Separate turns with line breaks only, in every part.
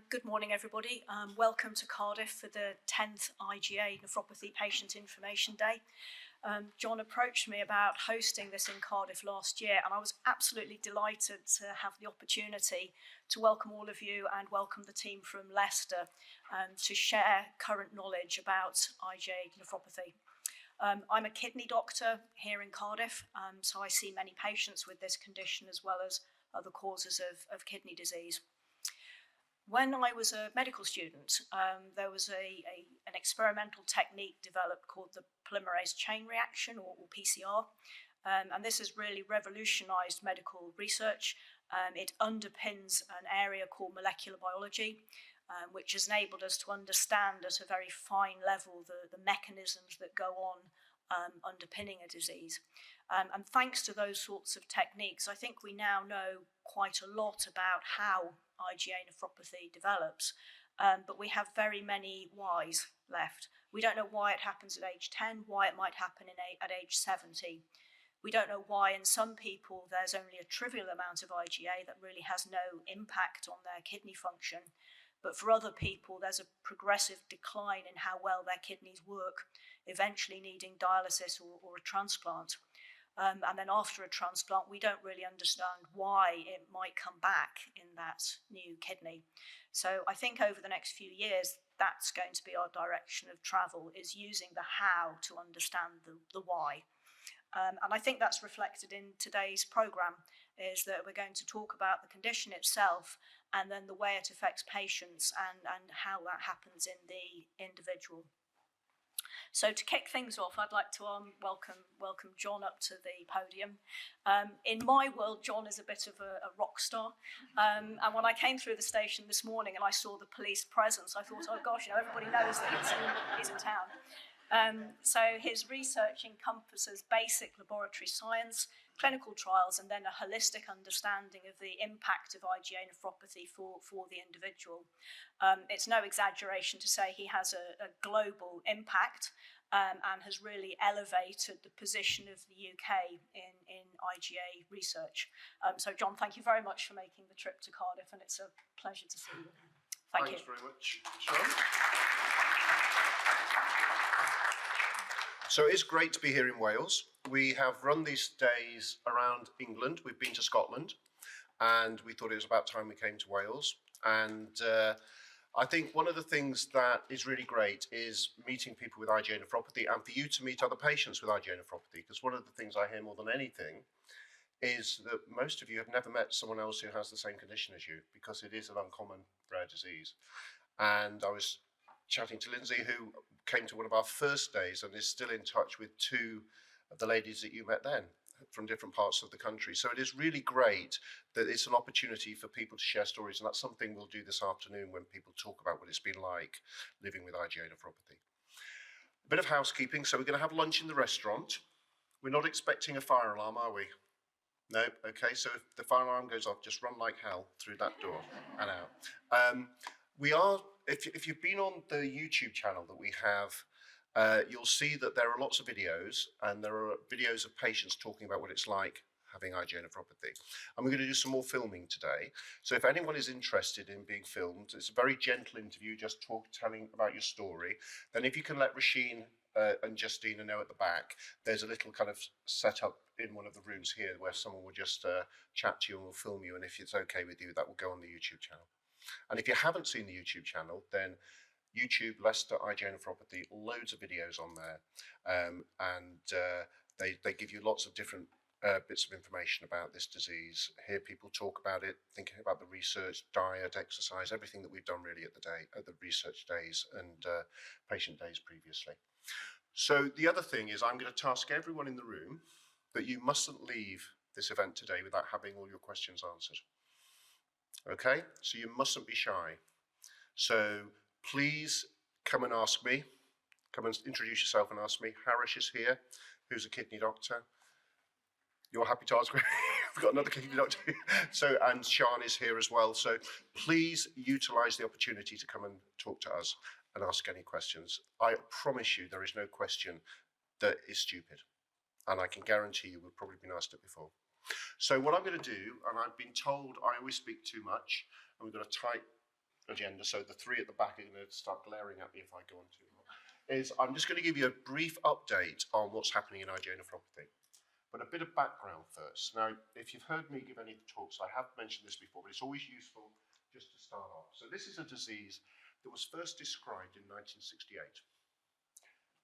Good morning, everybody. Welcome to Cardiff for the 10th IgA Nephropathy Patient Information Day. John approached me about hosting this in Cardiff last year, and I was absolutely delighted to have the opportunity to welcome all of you and welcome the team from Leicester to share current knowledge about IgA nephropathy. I'm a kidney doctor here in Cardiff, so I see many patients with this condition as well as other causes of kidney disease. When I was a medical student, there was an experimental technique developed called the polymerase chain reaction, or PCR, and this has really revolutionized medical research. It underpins an area called molecular biology, which has enabled us to understand at a very fine level the mechanisms that go on underpinning a disease. And thanks to those sorts of techniques, I think we now know quite a lot about how IgA nephropathy develops, but we have very many whys left. We don't know why it happens at age 10, why it might happen at age 70. We don't know why in some people there's only a trivial amount of IgA that really has no impact on their kidney function, but for other people there's a progressive decline in how well their kidneys work, eventually needing dialysis or a transplant. And then after a transplant, we don't really understand why it might come back in that new kidney. So I think over the next few years, that's going to be our direction of travel, is using the how to understand the why. And I think that's reflected in today's programme, is that we're going to talk about the condition itself and then the way it affects patients and how that happens in the individual. So to kick things off, I'd like to welcome John up to the podium. In my world, John is a bit of a rock star. And when I came through the station this morning and I saw the police presence, I thought, oh gosh, everybody knows that he's in town. So his research encompasses basic laboratory science, clinical trials, and then a holistic understanding of the impact of IgA nephropathy for the individual. It's no exaggeration to say he has a global impact and has really elevated the position of the UK in IgA research. So John, thank you very much for making the trip to Cardiff, and it's a pleasure to see you. Thank you.
Thanks very much, Sharon. So it's great to be here in Wales. We have run these days around England. We've been to Scotland, and we thought it was about time we came to Wales. And I think one of the things that is really great is meeting people with IgA nephropathy, and for you to meet other patients with IgA nephropathy, because one of the things I hear more than anything is that most of you have never met someone else who has the same condition as you, because it is an uncommon rare disease. And I was chatting to Lindsay, who came to one of our first days and is still in touch with two of the ladies that you met then from different parts of the country. So it is really great that it's an opportunity for people to share stories, and that's something we'll do this afternoon when people talk about what it's been like living with IgA nephropathy. A bit of housekeeping. So we're going to have lunch in the restaurant. We're not expecting a fire alarm, are we? No? Okay, so if the fire alarm goes off, just run like hell through that door and out. We are, if you've been on the YouTube channel that we have, you'll see that there are lots of videos, and there are videos of patients talking about what it's like having IgA nephropathy. And we're going to do some more filming today. So if anyone is interested in being filmed, it's a very gentle interview, just telling about your story. Then if you can let Rasheen and Justina know at the back, there's a little kind of setup in one of the rooms here where someone will just chat to you and will film you. And if it's okay with you, that will go on the YouTube channel. And if you haven't seen the YouTube channel, then YouTube, Leicester IgA nephropathy, loads of videos on there. They give you lots of different bits of information about this disease. Hear people talk about it, thinking about the research, diet, exercise, everything that we've done really at the research days and patient days previously. So the other thing is, I'm going to task everyone in the room that you mustn't leave this event today without having all your questions answered. Okay, so you mustn't be shy. So please come and ask me. Come and introduce yourself and ask me. Harish is here, who's a kidney doctor. You're happy to ask me? We've got another kidney doctor. And Sian is here as well. So please utilize the opportunity to come and talk to us and ask any questions. I promise you there is no question that is stupid. And I can guarantee you we've probably been asked it before. So what I'm going to do, and I've been told I always speak too much, and we've got a tight agenda, so the three at the back are going to start glaring at me if I go on too long, is I'm just going to give you a brief update on what's happening in IgA nephropathy. But a bit of background first. Now, if you've heard me give any of the talks, I have mentioned this before, but it's always useful just to start off. So this is a disease that was first described in 1968.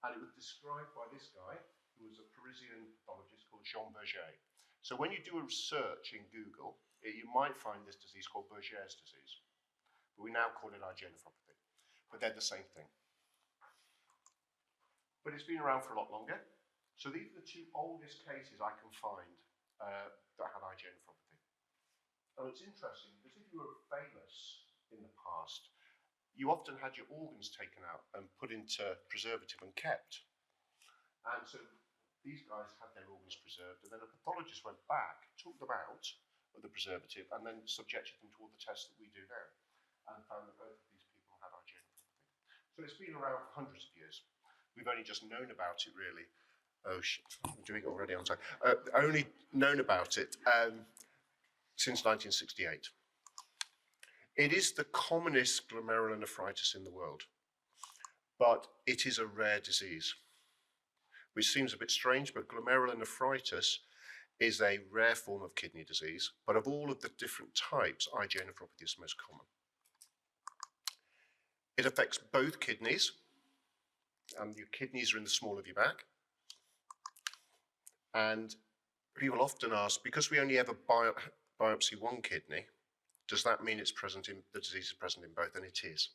And it was described by this guy, who was a Parisian pathologist called Jean Berger. So when you do a search in Google, you might find this disease called Berger's disease. But we now call it IgA nephropathy. But they're the same thing. But it's been around for a lot longer. So these are the two oldest cases I can find that had IgA nephropathy. And it's interesting because if you were famous in the past, you often had your organs taken out and put into preservative and kept. And so these guys had their organs preserved, and then a pathologist went back, took them out of the preservative, and then subjected them to all the tests that we do now, and found that both of these people had IgA nephropathy. So it's been around for hundreds of years. We've only just known about it, really. Oh shit, I'm doing it already on time. Only known about it since 1968. It is the commonest glomerulonephritis in the world, but it is a rare disease, which seems a bit strange, but glomerulonephritis is a rare form of kidney disease, but of all of the different types, IgA nephropathy is the most common. It affects both kidneys, and your kidneys are in the small of your back. And people often ask, because we only ever biopsy one kidney, does that mean it's present in, the disease is present in both? And it is.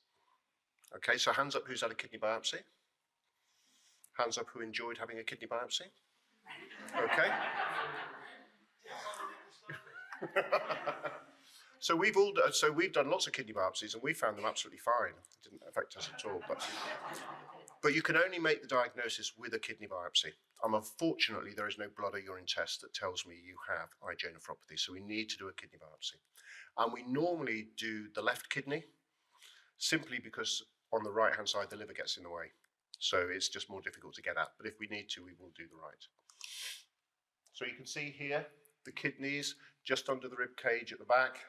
Okay, so hands up who's had a kidney biopsy. Hands up who enjoyed having a kidney biopsy. Okay. So we've done lots of kidney biopsies and we found them absolutely fine. It didn't affect us at all. But you can only make the diagnosis with a kidney biopsy. Unfortunately, there is no blood or urine test that tells me you have IgA nephropathy, so we need to do a kidney biopsy. And we normally do the left kidney, simply because on the right-hand side, the liver gets in the way. So it's just more difficult to get at, but if we need to, we will do the right. So you can see here, the kidneys just under the rib cage at the back.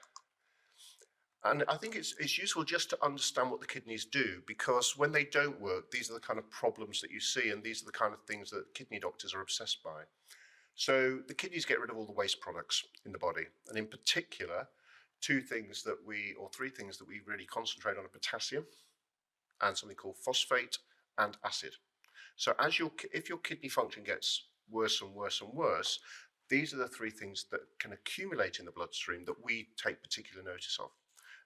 And I think it's useful just to understand what the kidneys do, because when they don't work, these are the kind of problems that you see, and these are the kind of things that kidney doctors are obsessed by. So the kidneys get rid of all the waste products in the body, and in particular, three things that we really concentrate on are potassium and something called phosphate and acid. So if your kidney function gets worse and worse and worse, these are the three things that can accumulate in the bloodstream that we take particular notice of.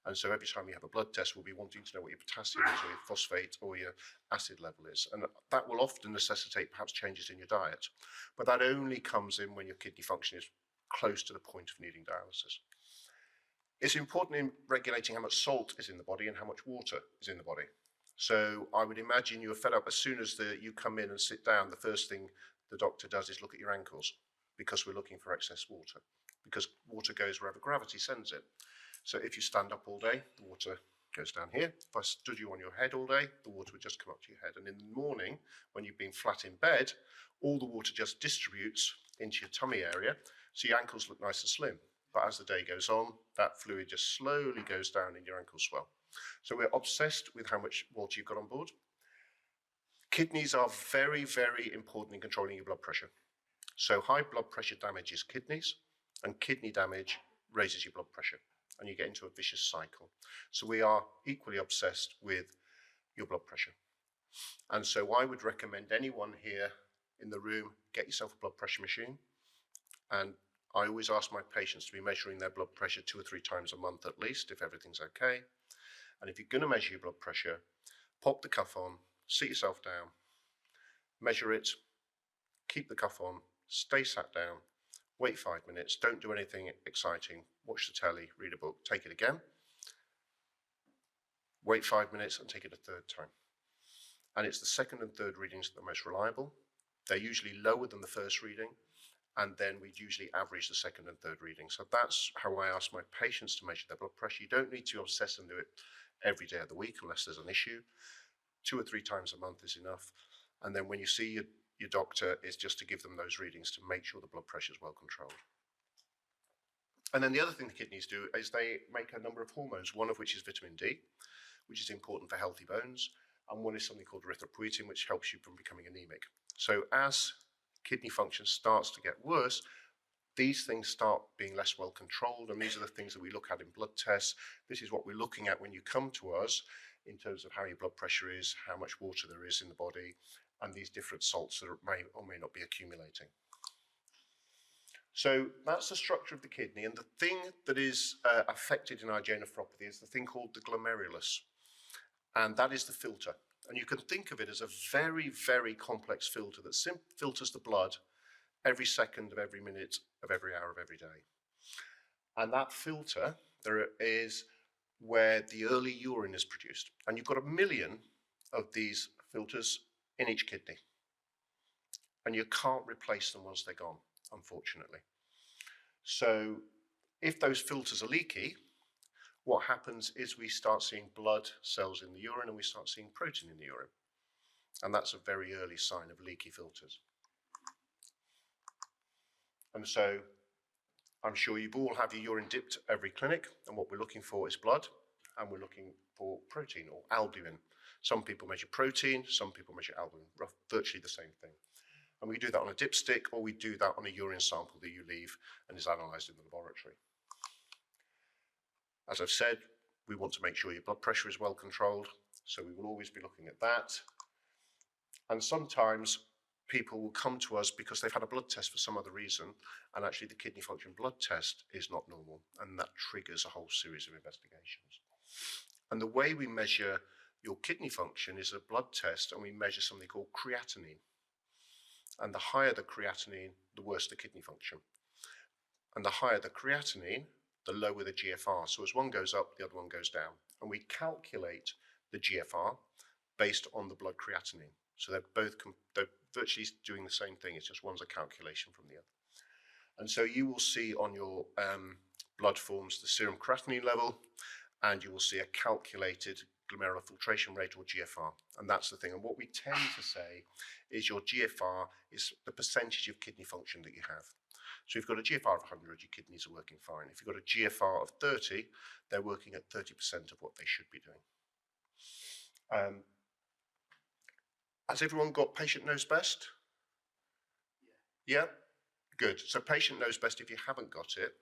And so every time you have a blood test, we'll be wanting to know what your potassium is, or your phosphate, or your acid level is. And that will often necessitate perhaps changes in your diet. But that only comes in when your kidney function is close to the point of needing dialysis. It's important in regulating how much salt is in the body and how much water is in the body. So I would imagine you're fed up as soon as you come in and sit down, the first thing the doctor does is look at your ankles, because we're looking for excess water, because water goes wherever gravity sends it. So if you stand up all day, the water goes down here. If I stood you on your head all day, the water would just come up to your head. And in the morning, when you've been flat in bed, all the water just distributes into your tummy area, so your ankles look nice and slim. But as the day goes on, that fluid just slowly goes down and your ankles swell. So we're obsessed with how much water you've got on board. Kidneys are very, very important in controlling your blood pressure. So high blood pressure damages kidneys, and kidney damage raises your blood pressure, and you get into a vicious cycle. So we are equally obsessed with your blood pressure. And so I would recommend anyone here in the room, get yourself a blood pressure machine. And I always ask my patients to be measuring their blood pressure 2 or 3 times a month at least, if everything's okay. And if you're going to measure your blood pressure, pop the cuff on, sit yourself down, measure it, keep the cuff on, stay sat down, wait 5 minutes, don't do anything exciting, watch the telly, read a book, take it again, wait 5 minutes and take it a third time. And it's the second and third readings that are most reliable. They're usually lower than the first reading, and then we usually average the second and third reading. So that's how I ask my patients to measure their blood pressure. You don't need to obsess and do it every day of the week unless there's an issue. 2 or 3 times a month is enough. And then when you see your doctor, is just to give them those readings to make sure the blood pressure is well controlled. And then the other thing the kidneys do is they make a number of hormones, one of which is vitamin D, which is important for healthy bones, and one is something called erythropoietin, which helps you from becoming anemic. So as kidney function starts to get worse, these things start being less well controlled, and these are the things that we look at in blood tests. This is what we're looking at when you come to us in terms of how your blood pressure is, how much water there is in the body, and these different salts that may or may not be accumulating. So that's the structure of the kidney, and the thing that is affected in IgA nephropathy is the thing called the glomerulus, and that is the filter. And you can think of it as a very, very complex filter that filters the blood every second of every minute of every hour of every day. And that filter, there is where the early urine is produced. And you've got 1 million of these filters in each kidney. And you can't replace them once they're gone, unfortunately. So if those filters are leaky, what happens is we start seeing blood cells in the urine and we start seeing protein in the urine. And that's a very early sign of leaky filters. And so I'm sure you all have your urine dipped every clinic, and what we're looking for is blood, and we're looking for protein or albumin. Some people measure protein, some people measure albumin, virtually the same thing. And we do that on a dipstick, or we do that on a urine sample that you leave and is analysed in the laboratory. As I've said, we want to make sure your blood pressure is well controlled, so we will always be looking at that. And sometimes people will come to us because they've had a blood test for some other reason, and actually the kidney function blood test is not normal, and that triggers a whole series of investigations. And the way we measure your kidney function is a blood test, and we measure something called creatinine. And the higher the creatinine, the worse the kidney function. And the higher the creatinine, the lower the GFR. So as one goes up, the other one goes down. And we calculate the GFR based on the blood creatinine. So they're virtually doing the same thing. It's just one's a calculation from the other. And so you will see on your blood forms the serum creatinine level, and you will see a calculated glomerular filtration rate, or GFR. And that's the thing. And what we tend to say is your GFR is the percentage of kidney function that you have. So if you've got a GFR of 100, your kidneys are working fine. If you've got a GFR of 30, they're working at 30% of what they should be doing. Has everyone got Patient Knows Best? Yeah? Good. So Patient Knows Best, if you haven't got it,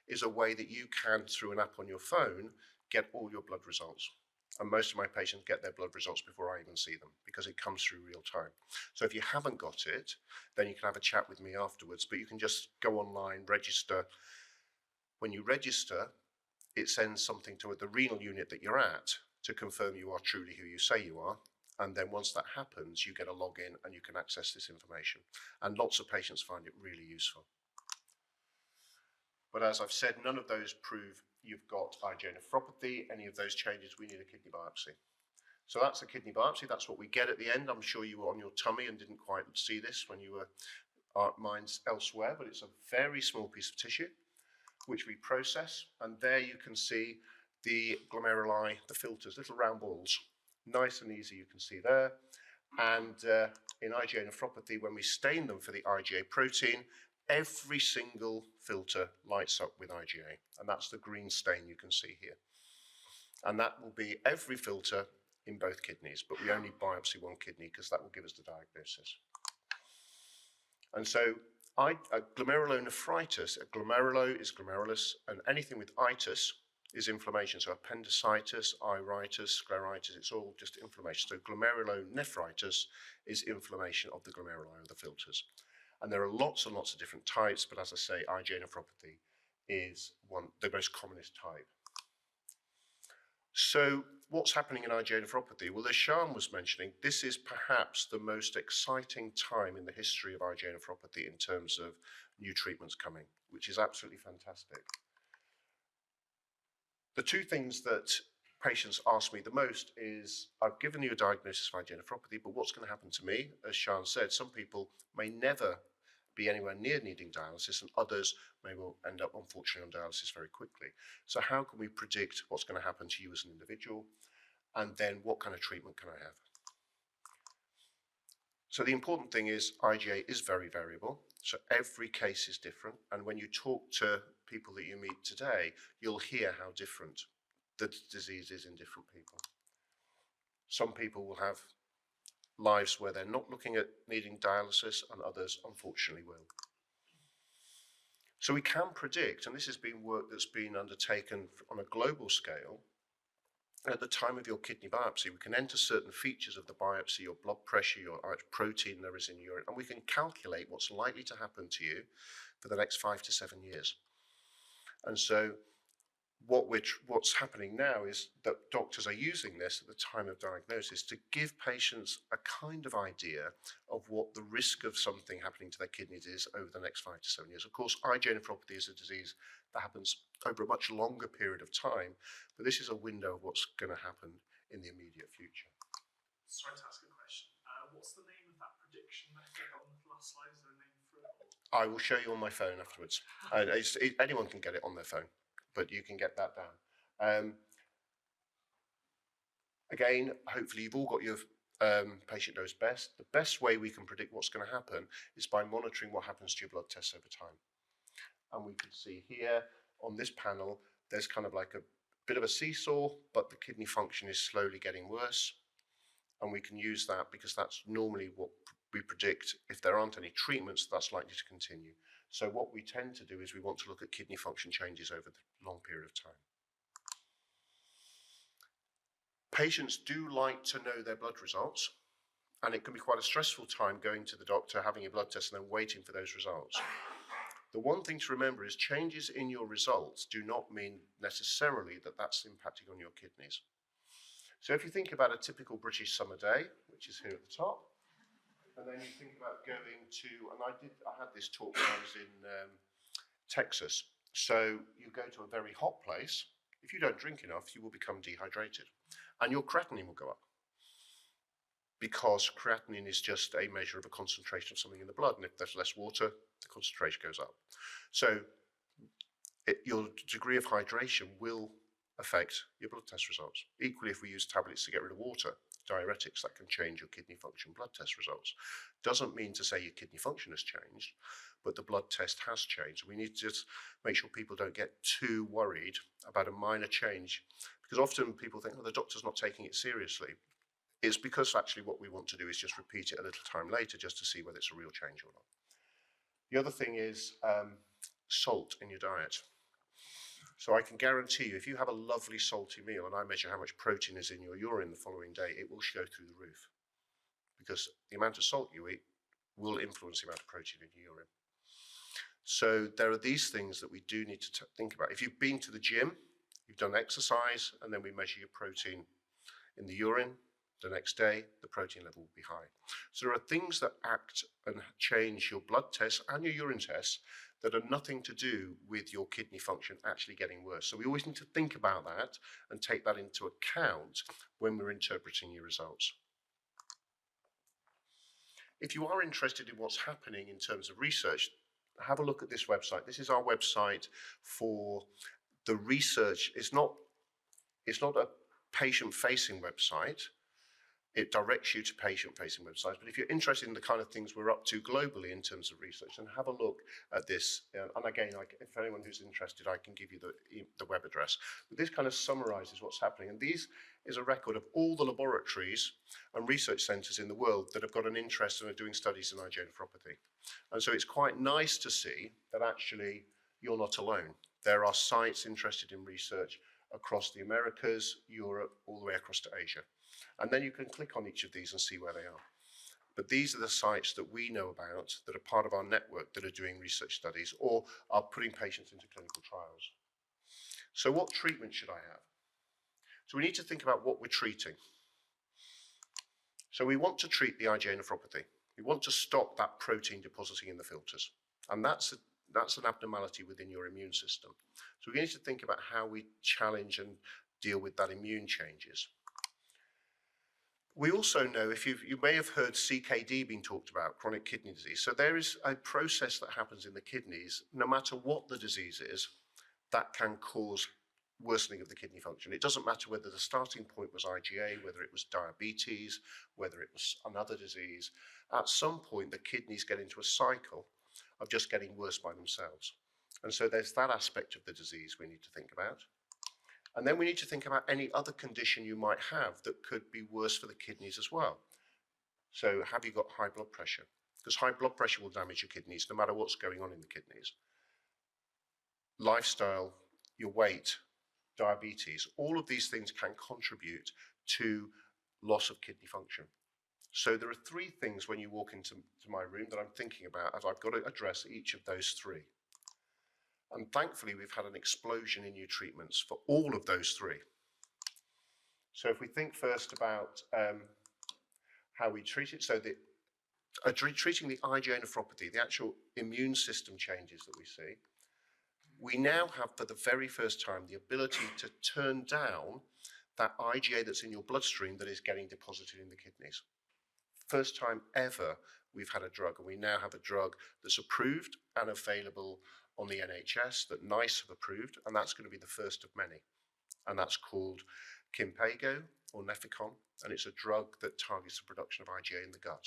is a way that you can, through an app on your phone, get all your blood results. And most of my patients get their blood results before I even see them, because it comes through real time. So if you haven't got it, then you can have a chat with me afterwards, but you can just go online, register. When you register, it sends something to the renal unit that you're at to confirm you are truly who you say you are. And then once that happens, you get a login and you can access this information. And lots of patients find it really useful. But as I've said, none of those prove you've got IgA nephropathy. Any of those changes, we need a kidney biopsy. So that's a kidney biopsy. That's what we get at the end. I'm sure you were on your tummy and didn't quite see this when you were minds elsewhere, but it's a very small piece of tissue which we process. And there you can see the glomeruli, the filters, little round balls. Nice and easy, you can see there. And in IgA nephropathy, when we stain them for the IgA protein, every single filter lights up with IgA, and that's the green stain you can see here. And that will be every filter in both kidneys, but we only biopsy one kidney because that will give us the diagnosis. And so glomerulonephritis, glomerulo is glomerulus, and anything with itis is inflammation. So appendicitis, iritis, scleritis, it's all just inflammation. So glomerulonephritis is inflammation of the glomeruli, or the filters. And there are lots and lots of different types, but as I say, IgA nephropathy is the most commonest type. So what's happening in IgA nephropathy? Well, as Sian was mentioning, this is perhaps the most exciting time in the history of IgA nephropathy in terms of new treatments coming, which is absolutely fantastic. The two things that patients ask me the most is, I've given you a diagnosis of IgA nephropathy, but what's going to happen to me? As Sian said, some people may never be anywhere near needing dialysis, and others may well end up, unfortunately, on dialysis very quickly. So how can we predict what's going to happen to you as an individual? And then what kind of treatment can I have? So the important thing is IgA is very variable. So every case is different. And when you talk to people that you meet today, you'll hear how different the disease is in different people. Some people will have lives where they're not looking at needing dialysis, and others unfortunately will. So we can predict, and this has been work that's been undertaken on a global scale, at the time of your kidney biopsy, we can enter certain features of the biopsy, your blood pressure, your protein there is in urine, and we can calculate what's likely to happen to you for the next 5 to 7 years. And so what's happening now is that doctors are using this at the time of diagnosis to give patients a kind of idea of what the risk of something happening to their kidneys is over the next 5 to 7 years. Of course, IgA nephropathy is a disease that happens over a much longer period of time, but this is a window of what's going to happen in the immediate future.
Sorry to ask a question. What's the name of that prediction method on the last slide? Is there a name for it?
I will show you on my phone afterwards. Anyone can get it on their phone, but you can get that down. Again, hopefully you've all got your patient knows best. The best way we can predict what's going to happen is by monitoring what happens to your blood tests over time. And we can see here on this panel, there's kind of like a bit of a seesaw, but the kidney function is slowly getting worse. And we can use that because that's normally what we predict. If there aren't any treatments, that's likely to continue. So what we tend to do is we want to look at kidney function changes over the long period of time. Patients do like to know their blood results, and it can be quite a stressful time going to the doctor, having a blood test, and then waiting for those results. The one thing to remember is changes in your results do not mean necessarily that that's impacting on your kidneys. So if you think about a typical British summer day, which is here at the top, and then you think about going to, and I had this talk when I was in Texas. So you go to a very hot place. If you don't drink enough, you will become dehydrated, and your creatinine will go up, because creatinine is just a measure of a concentration of something in the blood, and if there's less water, the concentration goes up. So your degree of hydration will affect your blood test results. Equally, if we use tablets to get rid of water, diuretics, that can change your kidney function blood test results. Doesn't mean to say your kidney function has changed, but the blood test has changed. We need to just make sure people don't get too worried about a minor change, because often people think, oh, the doctor's not taking it seriously. It's because actually what we want to do is just repeat it a little time later just to see whether it's a real change or not. The other thing is salt in your diet. So I can guarantee you, if you have a lovely salty meal and I measure how much protein is in your urine the following day, it will go through the roof, because the amount of salt you eat will influence the amount of protein in your urine. So there are these things that we do need to think about. If you've been to the gym, you've done exercise, and then we measure your protein in the urine, the next day, the protein level will be high. So there are things that act and change your blood tests and your urine tests that are nothing to do with your kidney function actually getting worse. So we always need to think about that and take that into account when we're interpreting your results. If you are interested in what's happening in terms of research, have a look at this website. This is our website for the research. It's not a patient-facing website. It directs you to patient-facing websites. But if you're interested in the kind of things we're up to globally in terms of research, then have a look at this. And again, if anyone who's interested, I can give you the web address. But this kind of summarizes what's happening. And these is a record of all the laboratories and research centers in the world that have got an interest and are doing studies in IgA nephropathy. And so it's quite nice to see that actually you're not alone. There are sites interested in research across the Americas, Europe, all the way across to Asia. And then you can click on each of these and see where they are. But these are the sites that we know about that are part of our network that are doing research studies or are putting patients into clinical trials. So what treatment should I have? So we need to think about what we're treating. So we want to treat the IgA nephropathy. We want to stop that protein depositing in the filters. And that's an abnormality within your immune system. So we need to think about how we challenge and deal with that immune changes. We also know, if you may have heard CKD being talked about, chronic kidney disease. So there is a process that happens in the kidneys, no matter what the disease is, that can cause worsening of the kidney function. It doesn't matter whether the starting point was IgA, whether it was diabetes, whether it was another disease. At some point, the kidneys get into a cycle of just getting worse by themselves. And so there's that aspect of the disease we need to think about. And then we need to think about any other condition you might have that could be worse for the kidneys as well. So have you got high blood pressure? Because high blood pressure will damage your kidneys no matter what's going on in the kidneys. Lifestyle, your weight, diabetes, all of these things can contribute to loss of kidney function. So there are three things when you walk into my room that I'm thinking about as I've got to address each of those three. And thankfully, we've had an explosion in new treatments for all of those three. So if we think first about how we treat it, so treating the IgA nephropathy, the actual immune system changes that we see, we now have for the very first time the ability to turn down that IgA that's in your bloodstream that is getting deposited in the kidneys. First time ever we've had a drug, and we now have a drug that's approved and available on the NHS that NICE have approved, and that's going to be the first of many. And that's called Kinpeygo or Nefecon, and it's a drug that targets the production of IgA in the gut.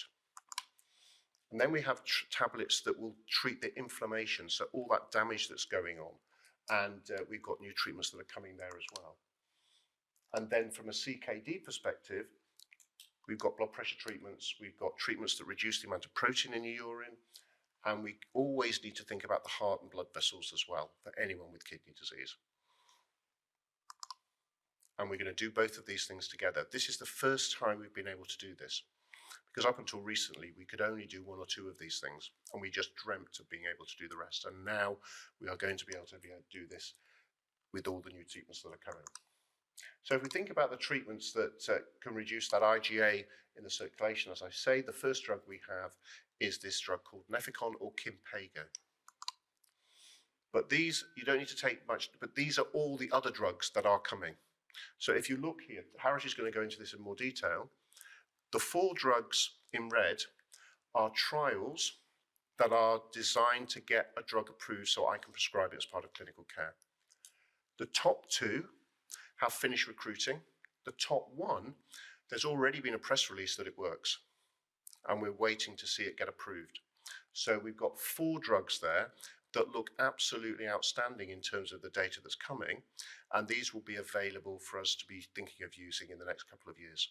And then we have tablets that will treat the inflammation, so all that damage that's going on. And we've got new treatments that are coming there as well. And then from a CKD perspective, we've got blood pressure treatments, we've got treatments that reduce the amount of protein in your urine, and we always need to think about the heart and blood vessels as well for anyone with kidney disease. And we're going to do both of these things together. This is the first time we've been able to do this, because up until recently, we could only do one or two of these things, and we just dreamt of being able to do the rest. And now we are going to be able to do this with all the new treatments that are coming. So if we think about the treatments that can reduce that IgA in the circulation, as I say, the first drug we have is this drug called Nefecon or Kinpeygo. But these, you don't need to take much, but these are all the other drugs that are coming. So if you look here, Harish is going to go into this in more detail. The 4 drugs in red are trials that are designed to get a drug approved so I can prescribe it as part of clinical care. The top 2 have finished recruiting. The top 1, there's already been a press release that it works, and we're waiting to see it get approved. So we've got 4 drugs there that look absolutely outstanding in terms of the data that's coming, and these will be available for us to be thinking of using in the next couple of years.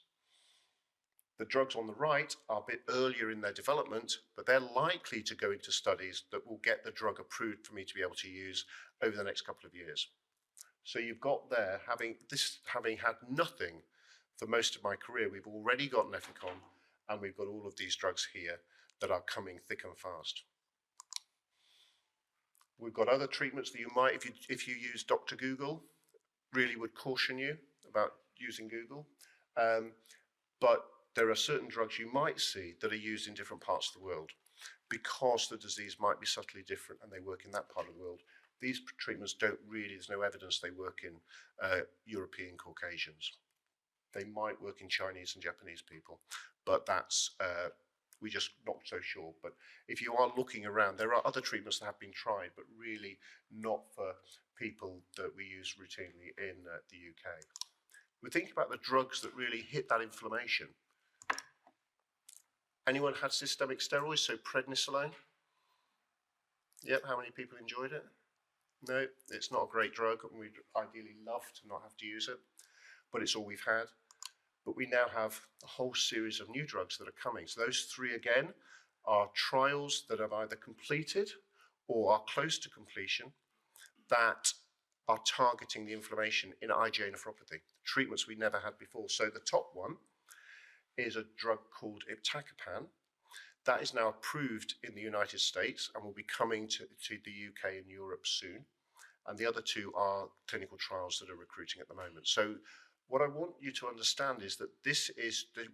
The drugs on the right are a bit earlier in their development, but they're likely to go into studies that will get the drug approved for me to be able to use over the next couple of years. So you've got there, having had nothing for most of my career, we've already got Nefecon, and we've got all of these drugs here that are coming thick and fast. We've got other treatments that you might, if you use Dr. Google, really would caution you about using Google. But there are certain drugs you might see that are used in different parts of the world because the disease might be subtly different and they work in that part of the world. These treatments don't really, there's no evidence they work in European Caucasians. They might work in Chinese and Japanese people, but that's, we're just not so sure. But if you are looking around, there are other treatments that have been tried, but really not for people that we use routinely in the UK. We think about the drugs that really hit that inflammation. Anyone had systemic steroids, so prednisolone? Yep, how many people enjoyed it? No, it's not a great drug, and we'd ideally love to not have to use it, but it's all we've had. But we now have a whole series of new drugs that are coming. So those 3 again are trials that have either completed or are close to completion that are targeting the inflammation in IgA nephropathy, treatments we never had before. So the top one is a drug called iptacopan. That is now approved in the United States and will be coming to the UK and Europe soon. And the other 2 are clinical trials that are recruiting at the moment. So what I want you to understand is that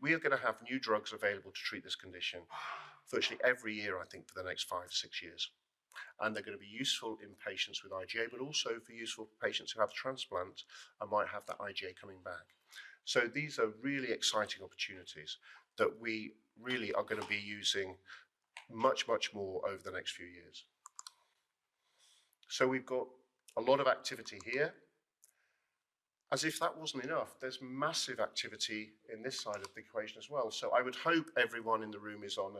we are going to have new drugs available to treat this condition virtually every year, I think, for the next 5 to 6 years. And they're going to be useful in patients with IgA, but also for useful patients who have transplant and might have that IgA coming back. So these are really exciting opportunities that we really are going to be using much, much more over the next few years. So we've got a lot of activity here. As if that wasn't enough, there's massive activity in this side of the equation as well. So I would hope everyone in the room is on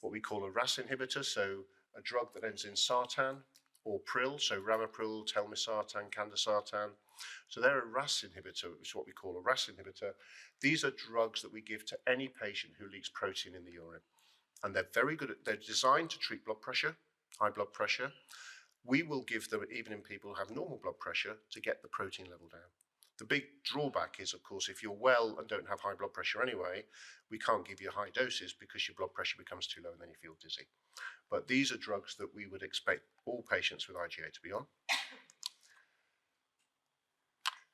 what we call a RAS inhibitor, so a drug that ends in sartan or pril, so ramipril, telmisartan, candesartan. So they're a RAS inhibitor, which is what we call a RAS inhibitor. These are drugs that we give to any patient who leaks protein in the urine. And they're very good they're designed to treat blood pressure, high blood pressure. We will give them even in people who have normal blood pressure to get the protein level down. The big drawback is, of course, if you're well and don't have high blood pressure anyway, we can't give you high doses because your blood pressure becomes too low and then you feel dizzy. But these are drugs that we would expect all patients with IgA to be on.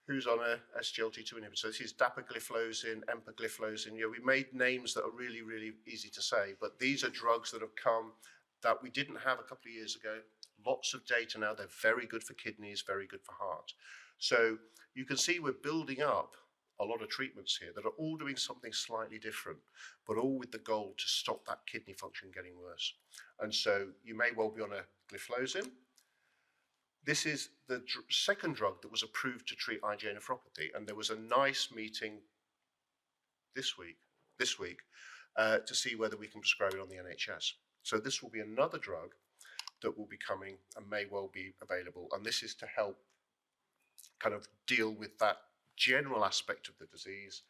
Who's on a SGLT2 inhibitor? So this is dapagliflozin, empagliflozin. We made names that are really, really easy to say, but these are drugs that have come that we didn't have a couple of years ago. Lots of data now. They're very good for kidneys, very good for heart. So you can see we're building up a lot of treatments here that are all doing something slightly different, but all with the goal to stop that kidney function getting worse. And so you may well be on a gliflozin. This is the second drug that was approved to treat IgA nephropathy, and there was a nice meeting this week to see whether we can prescribe it on the NHS. So this will be another drug that will be coming and may well be available, and this is to help kind of deal with that general aspect of the disease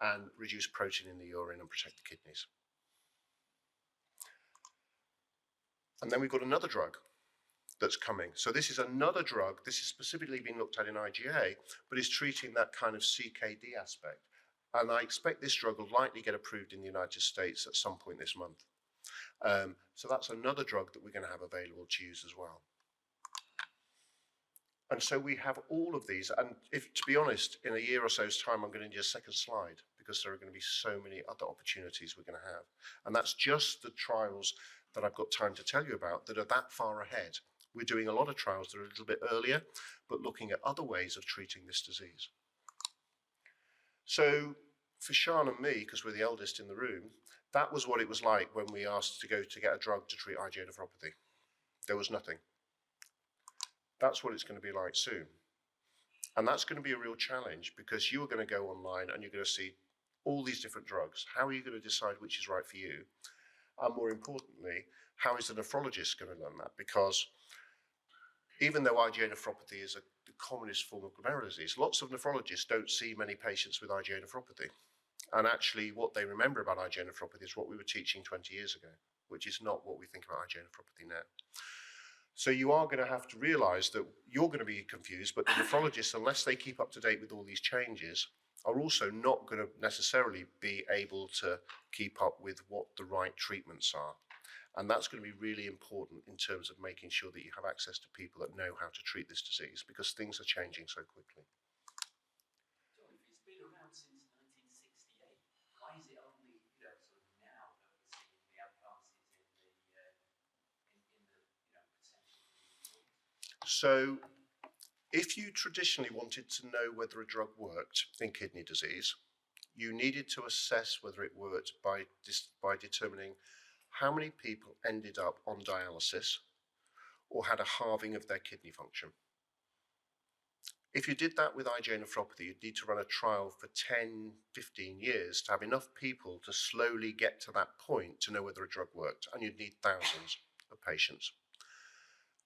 and reduce protein in the urine and protect the kidneys. And then we've got another drug that's coming. So this is another drug. This is specifically being looked at in IgA, but is treating that kind of CKD aspect. And I expect this drug will likely get approved in the United States at some point this month. So that's another drug that we're going to have available to use as well. And so we have all of these. And if, to be honest, in a year or so's time, I'm going to need a second slide because there are going to be so many other opportunities we're going to have. And that's just the trials that I've got time to tell you about that are that far ahead. We're doing a lot of trials that are a little bit earlier, but looking at other ways of treating this disease. So for Sian and me, because we're the eldest in the room, that was what it was like when we asked to go to get a drug to treat IgA nephropathy. There was nothing. That's what it's going to be like soon. And that's going to be a real challenge because you are going to go online and you're going to see all these different drugs. How are you going to decide which is right for you? And more importantly, how is the nephrologist going to learn that? Because even though IgA nephropathy is the commonest form of glomerular disease, lots of nephrologists don't see many patients with IgA nephropathy. And actually what they remember about IgA nephropathy is what we were teaching 20 years ago, which is not what we think about IgA nephropathy now. So you are going to have to realize that you're going to be confused, but the nephrologists, unless they keep up to date with all these changes, are also not going to necessarily be able to keep up with what the right treatments are. And that's going to be really important in terms of making sure that you have access to people that know how to treat this disease because things are changing so quickly.
John, if it's been around since 1968, why is it only sort of now that we're seeing the advances in the potential?
So if you traditionally wanted to know whether a drug worked in kidney disease, you needed to assess whether it worked by determining how many people ended up on dialysis or had a halving of their kidney function. If you did that with IgA nephropathy, you'd need to run a trial for 10, 15 years to have enough people to slowly get to that point to know whether a drug worked, and you'd need thousands of patients.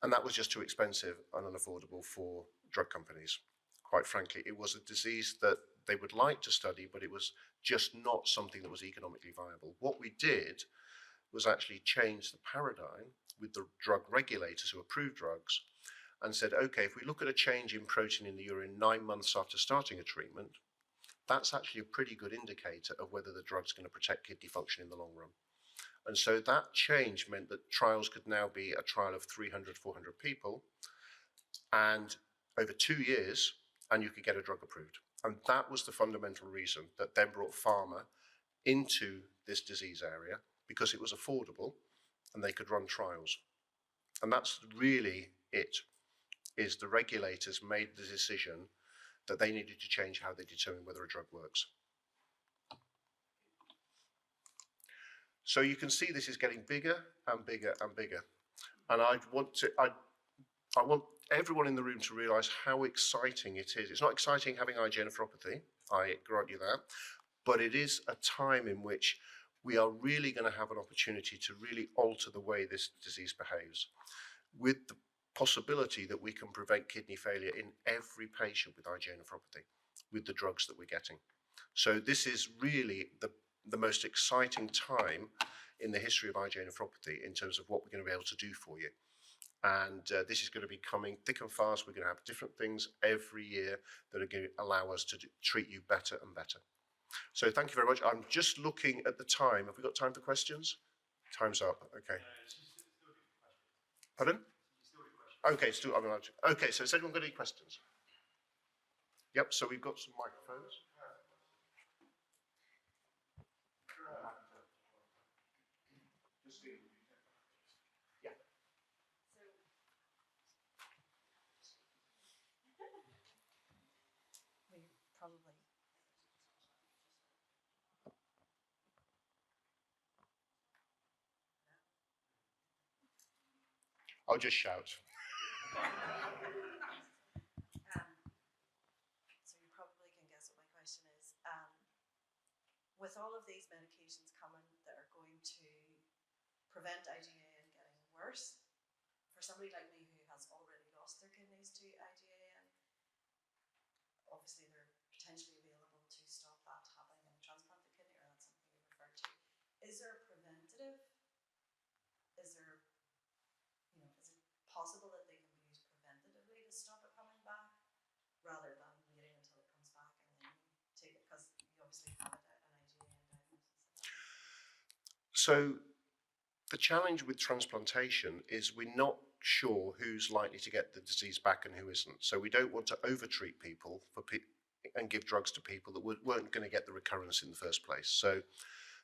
And that was just too expensive and unaffordable for drug companies. Quite frankly, it was a disease that they would like to study, but it was just not something that was economically viable. What we did was actually change the paradigm with the drug regulators who approved drugs and said, okay, if we look at a change in protein in the urine 9 months after starting a treatment, that's actually a pretty good indicator of whether the drug's going to protect kidney function in the long run. And so that change meant that trials could now be a trial of 300, 400 people and over 2 years, and you could get a drug approved. And that was the fundamental reason that then brought pharma into this disease area, because it was affordable and they could run trials. And that's really it, is the regulators made the decision that they needed to change how they determine whether a drug works. So you can see this is getting bigger and bigger and bigger. And I want everyone in the room to realize how exciting it is. It's not exciting having IgA nephropathy, I grant you that, but it is a time in which we are really going to have an opportunity to really alter the way this disease behaves, with the possibility that we can prevent kidney failure in every patient with IgA nephropathy with the drugs that we're getting. So this is really the most exciting time in the history of IgA nephropathy in terms of what we're going to be able to do for you. And this is going to be coming thick and fast. We're going to have different things every year that are going to allow us to treat you better and better. So thank you very much. I'm just looking at the time. Have we got time for questions? Time's up. Okay. Pardon? Okay, still, I'm allowed to. Okay, so has anyone got any questions? Yep, so we've got some microphones. Yeah.
We probably.
I'll just shout.
So you probably can guess what my question is. With all of these medications coming that are going to prevent IgAN getting worse, for somebody like me who has already lost their kidneys to IgAN, obviously they're potentially available to stop that happening in a transplanted kidney, or that's something you referred to. Is there a preventative? Is there, is it possible that they can be used preventatively to stop it coming back, rather than waiting until it comes back and then you take it, because you obviously have an IgAN diagnosis?
So the challenge with transplantation is we're not sure who's likely to get the disease back and who isn't. So we don't want to overtreat people and give drugs to people that weren't going to get the recurrence in the first place.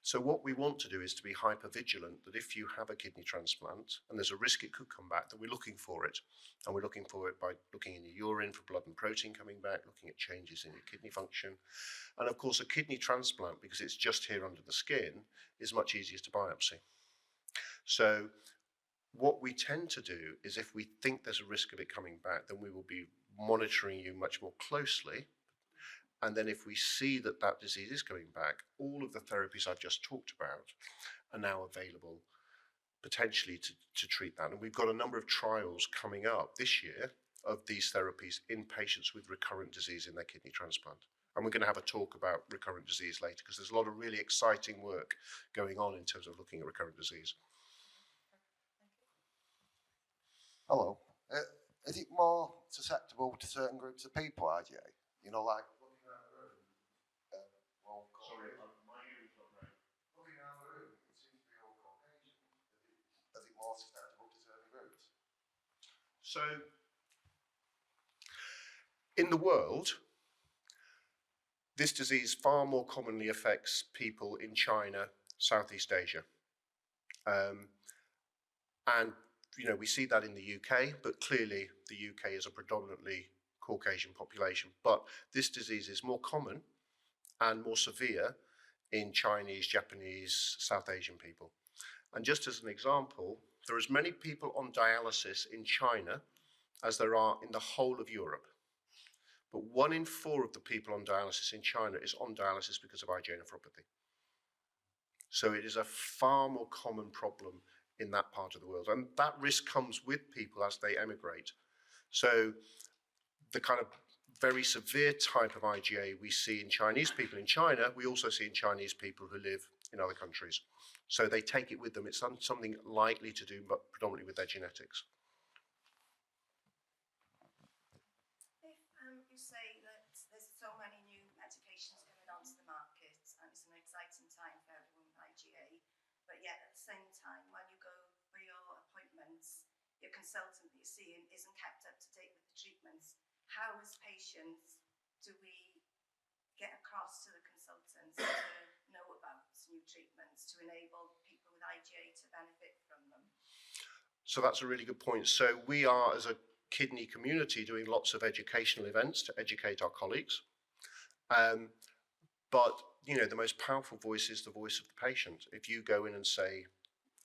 So what we want to do is to be hyper vigilant that if you have a kidney transplant and there's a risk it could come back, that we're looking for it. And we're looking for it by looking in your urine for blood and protein coming back, looking at changes in your kidney function. And of course, a kidney transplant, because it's just here under the skin, is much easier to biopsy. So what we tend to do is if we think there's a risk of it coming back, then we will be monitoring you much more closely. And then if we see that that disease is coming back, all of the therapies I've just talked about are now available potentially to treat that. And we've got a number of trials coming up this year of these therapies in patients with recurrent disease in their kidney transplant. And we're going to have a talk about recurrent disease later, because there's a lot of really exciting work going on in terms of looking at recurrent disease.
Hello. Is it more susceptible to certain groups of people, IgA? Like looking around the room. Sorry, my hearing's not great. Looking around the room, it seems to be all Caucasian. Is it more susceptible to certain groups?
So, in the world, this disease far more commonly affects people in China, Southeast Asia. And we see that in the UK, but clearly the UK is a predominantly Caucasian population. But this disease is more common and more severe in Chinese, Japanese, South Asian people. And just as an example, there are as many people on dialysis in China as there are in the whole of Europe. But 1 in 4 of the people on dialysis in China is on dialysis because of IgA nephropathy. So it is a far more common problem in that part of the world. And that risk comes with people as they emigrate. So the kind of very severe type of IgA we see in Chinese people in China, we also see in Chinese people who live in other countries. So they take it with them. It's something likely to do, but predominantly with their genetics.
If you say that there's so many new medications coming onto the market and it's an exciting time for everyone with IgA, but yet at the same time, when you go for your appointments, your consultant that you're seeing isn't kept up to date with the treatments. How, as patients, do we get across to the consultants to know about new treatments to enable people with IgA to benefit from them?
So that's a really good point. So we are, as a kidney community, doing lots of educational events to educate our colleagues. But the most powerful voice is the voice of the patient. If you go in and say,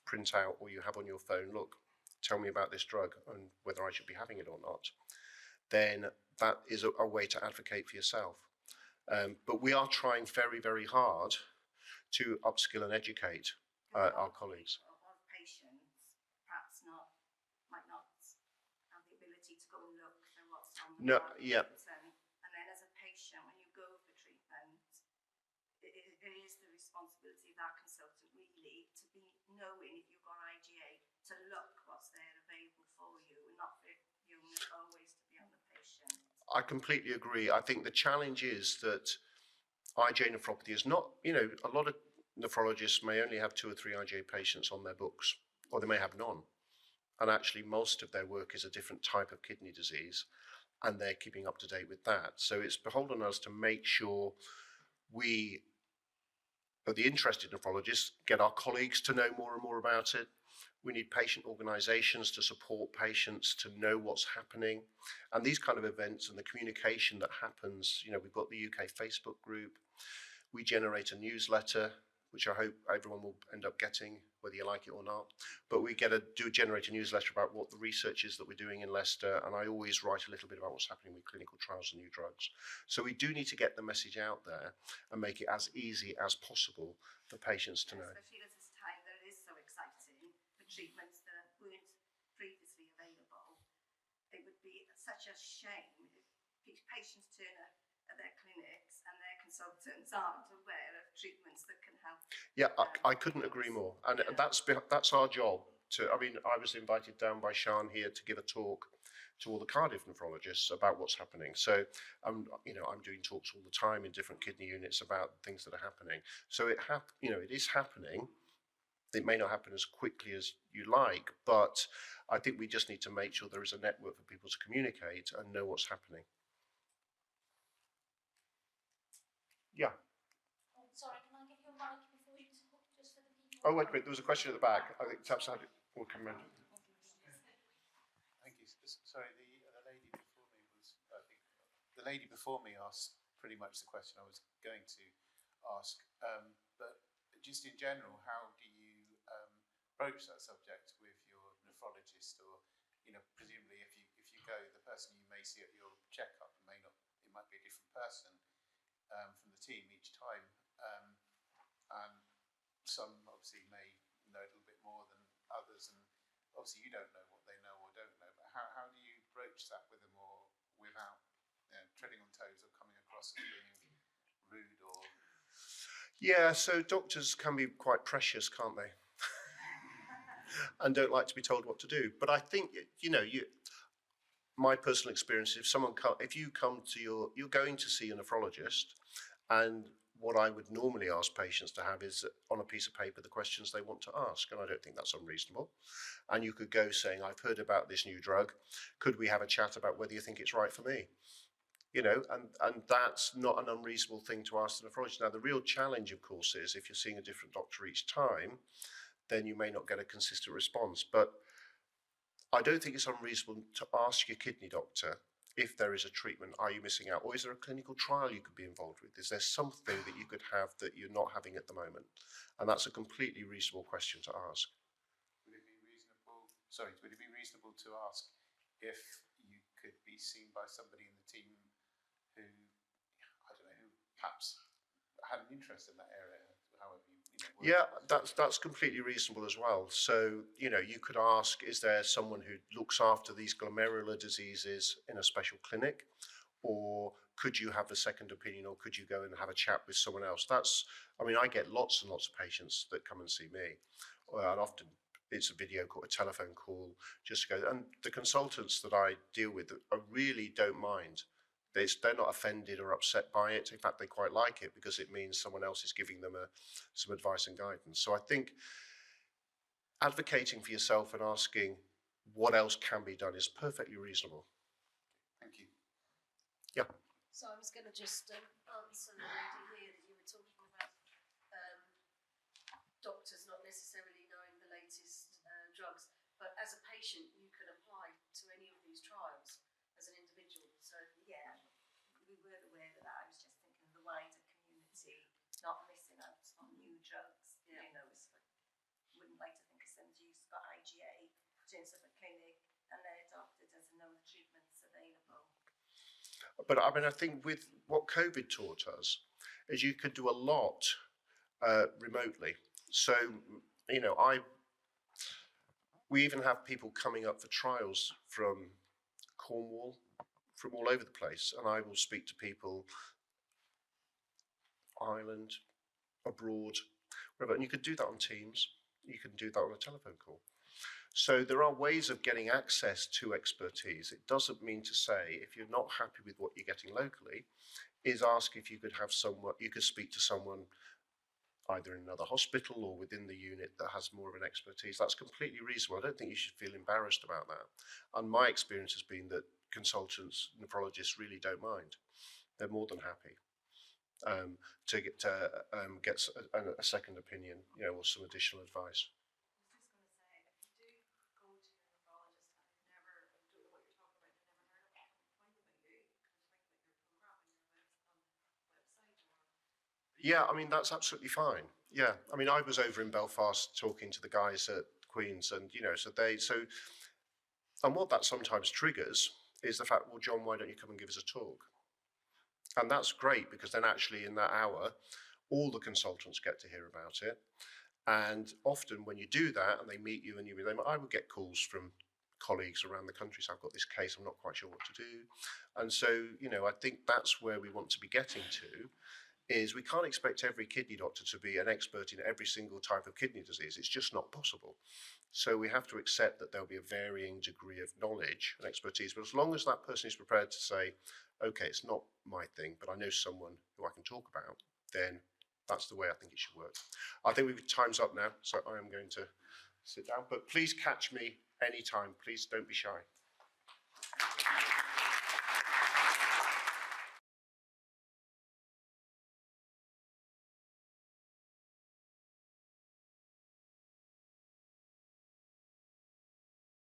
print out, or you have on your phone, look, tell me about this drug and whether I should be having it or not, then that is a way to advocate for yourself. But we are trying very, very hard to upskill and educate our colleagues.
Of patients perhaps might not have the ability to go and look for what's on the
No,
market.
yeah.
And then as a patient, when you go for treatment, it is the responsibility of that consultant really to be knowing if you've got IgA, to look what's there available for you, and not for you always to be on the patient.
I completely agree. I think the challenge is that IgA nephropathy is not, a lot of nephrologists may only have 2 or 3 IgA patients on their books, or they may have none. And actually most of their work is a different type of kidney disease, and they're keeping up to date with that. So it's beholden on us to make sure we, the interested nephrologists, get our colleagues to know more and more about it. We need patient organisations to support patients to know what's happening. And these kind of events and the communication that happens, we've got the UK Facebook group. We generate a newsletter, which I hope everyone will end up getting, whether you like it or not. But we generate a newsletter about what the research is that we're doing in Leicester, and I always write a little bit about what's happening with clinical trials and new drugs. So we do need to get the message out there and make it as easy as possible for patients to know.
Especially at this time that it is so exciting for treatments that weren't previously available. It would be such a shame if patients turn up at their clinics and their consultants aren't aware of treatments that can help.
Yeah, I couldn't agree more. And that's our job. I was invited down by Sian here to give a talk to all the Cardiff nephrologists about what's happening. So, I'm doing talks all the time in different kidney units about things that are happening. So it is happening. It may not happen as quickly as you like, but I think we just need to make sure there is a network for people to communicate and know what's happening. Yeah.
Sorry, can I give you a mic before you talk, just for the people?
Oh, wait a minute, there was a question at the back. I think Taps had it. We'll come in.
Thank you. Sorry, the lady before me the lady before me asked pretty much the question I was going to ask. But just in general, how do you broach that subject with your nephrologist, or presumably if you go, the person you may see at your checkup it might be a different person from the team each time, and some obviously may know a little bit more than others, and obviously you don't know what they know or don't know, but how do you broach that with them, or without treading on toes or coming across as being rude or...
Yeah, so doctors can be quite precious, can't they? And don't like to be told what to do. But I think, my personal experience, if you come to you're going to see a nephrologist, and what I would normally ask patients to have is on a piece of paper the questions they want to ask, and I don't think that's unreasonable. And you could go saying, I've heard about this new drug, could we have a chat about whether you think it's right for me? And that's not an unreasonable thing to ask the nephrologist. Now, the real challenge, of course, is if you're seeing a different doctor each time, then you may not get a consistent response. But I don't think it's unreasonable to ask your kidney doctor if there is a treatment, are you missing out? Or is there a clinical trial you could be involved with? Is there something that you could have that you're not having at the moment? And that's a completely reasonable question to ask.
Would it be reasonable to ask if you could be seen by somebody in the team who, I don't know, who perhaps had an interest in that area, however
Yeah, that's completely reasonable as well. So, you could ask, is there someone who looks after these glomerular diseases in a special clinic? Or could you have a second opinion, or could you go and have a chat with someone else? I get lots and lots of patients that come and see me. And often it's a video call, a telephone call, just to go. And the consultants that I deal with, I really don't mind. They're not offended or upset by it. In fact, they quite like it because it means someone else is giving them some advice and guidance. So I think advocating for yourself and asking what else can be done is perfectly reasonable.
Thank you.
Yeah.
So I was going to just answer the lady here that you were talking about doctors not necessarily knowing the latest drugs, but as a patient you can apply to any of these trials as an individual. So
Yeah, we were aware of that. I was just thinking of the wider community not missing out on new drugs.
Yeah.
Wouldn't like to think of somebody who's got IgA turns up a clinic and their doctor doesn't know the treatments available.
But I think with what COVID taught us is you could do a lot remotely. So, you know, we even have people coming up for trials from Cornwall, from all over the place, and I will speak to people, Ireland, abroad, wherever, and you can do that on Teams, you can do that on a telephone call. So there are ways of getting access to expertise. It doesn't mean to say, if you're not happy with what you're getting locally, is ask if you could have someone, you could speak to someone either in another hospital or within the unit that has more of an expertise. That's completely reasonable. I don't think you should feel embarrassed about that. And my experience has been that consultants, nephrologists really don't mind. They're more than happy to get a second opinion, you know, or some additional advice.
I was just going to say, if you do go to your nephrologist and you've never, don't know what you're talking about, you've never heard of it, find them at you, can find them at your program on your website or...
Yeah, I mean, that's absolutely fine. Yeah, I mean, I was over in Belfast talking to the guys at Queen's, and, you know, and what that sometimes triggers is the fact, well, John, why don't you come and give us a talk? And that's great, because then actually in that hour, all the consultants get to hear about it. And often when you do that and they meet you and you meet them, I would get calls from colleagues around the country, so I've got this case, I'm not quite sure what to do. And so, you know, I think that's where we want to be getting to, is we can't expect every kidney doctor to be an expert in every single type of kidney disease. It's just not possible. So we have to accept that there'll be a varying degree of knowledge and expertise, but as long as that person is prepared to say, okay, it's not my thing, but I know someone who I can talk about, then that's the way I think it should work. I think time's up now, so I am going to sit down, but please catch me anytime. Please don't be shy.